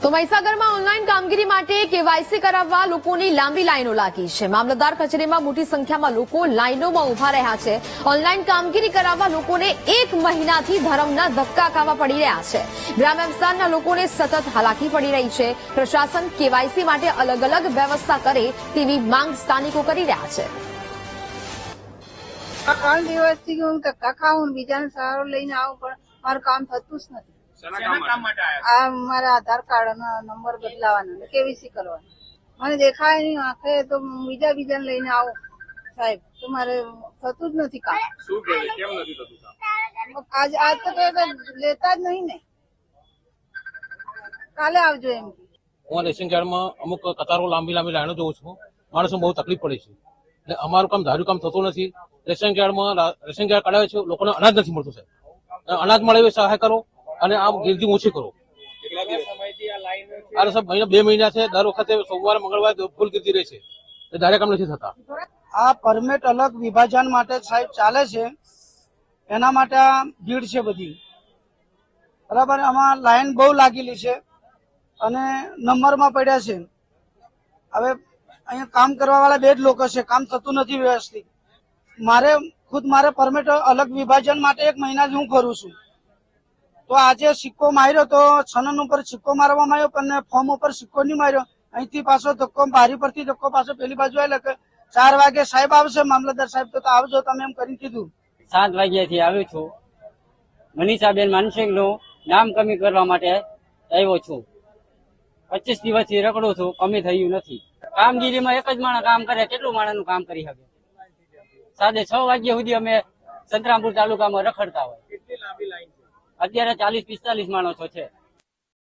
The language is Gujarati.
તો મહીસાગરમાં ઓનલાઈન કામગીરી માટે કેવાયસી કરાવવા લોકોની લાંબી લાઈનો લાગી છે। મામલતદાર કચેરીમાં મોટી સંખ્યામાં લોકો લાઈનોમાં ઉભા રહ્યા છે। ઓનલાઈન કામગીરી કરાવવા લોકોને 1 મહિનાથી ધરમના ધક્કા ખાવા પડી રહ્યા છે। ગ્રામ્ય વિસ્તારના લોકોને સતત હાલાકી પડી રહી છે। પ્રશાસન કેવાયસી માટે અલગ અલગ વ્યવસ્થા કરે તેવી માંગ સ્થાનિકો કરી રહ્યા છે। 3 દિવસથી હું ધક્કા ખાઉં બીજાને સહારો લઈને આવું પણ મારું કામ થતું જ નથી। આ મારા આધાર કાર્ડ નંબર બદલાવાના કેવીસી કરવાના મને દેખાય નહીં આંખે તો બીજાને લઈને આવું સાહેબ તો મારે થતું જ નથી કામ। આજ તો લેતા જ નહીં ને કાલે આવજો એમ। હું રેશન કાર્ડમાં અમુક કતારો લાંબી લાઈનો જોઉં છું। માણસો બહુ તકલીફ પડે છે એટલે અમારું કામ ધાર્યું કામ થતું નથી। રેશન કાર્ડ કઢાવે છે લોકોને અનાજ નથી મળતું સાહેબ। અનાજ મળે એવી સહાય કરો અને આ ગીરદી ઓછી કરો। આ સાહેબ 2 મહિના છે દર વખતે સોમવારે મંગળવારે ફૂલ ગીરદી રહે છે ધારે કામ નથી થતા। આ પરમિટ અલગ વિભાજન માટે સાહેબ ચાલે છે એના માટે આ ભીડ છે બધી બરાબર। આમાં લાઈન બહુ લાગેલી છે અને નંબરમાં પડ્યા છે। હવે અહીંયા કામ કરવા વાળા 2 જ લોકો છે કામ થતું નથી વ્યવસ્થિત। મારે પરમિટ અલગ વિભાજન માટે 1 મહિનાથી હું કરું છું તો આજે સિક્કો માર્યો તો છનન ઉપર સિક્કો મારવામાં આવ્યો પણ ફોર્મ ઉપર સિક્કો નહીં માર્યો। અહીંથી પાછો ધક્કો બારી પરથી ધક્કો પાછો પેલી બાજુ એટલે કે 4 વાગે સાહેબ આવશે મામલતદાર સાહેબ તો આવજો તમે એમ કરીને કીધું। 7 વાગ્યાથી આવ્યો છું। મનીષાબેન માનસિંહનું નામ કમી કરવા માટે આવ્યો છું। 25 દિવસથી રખડું છું કમી થયું નથી। કામગીરીમાં એક જ માણસ કામ કરે કેટલું માણસનું કામ કરી શકે। સાંજે 6 વાગ્યા સુધી અમે સંતરામપુર તાલુકામાં રખડતા હોય। અત્યારે 40-45 માણસો છે।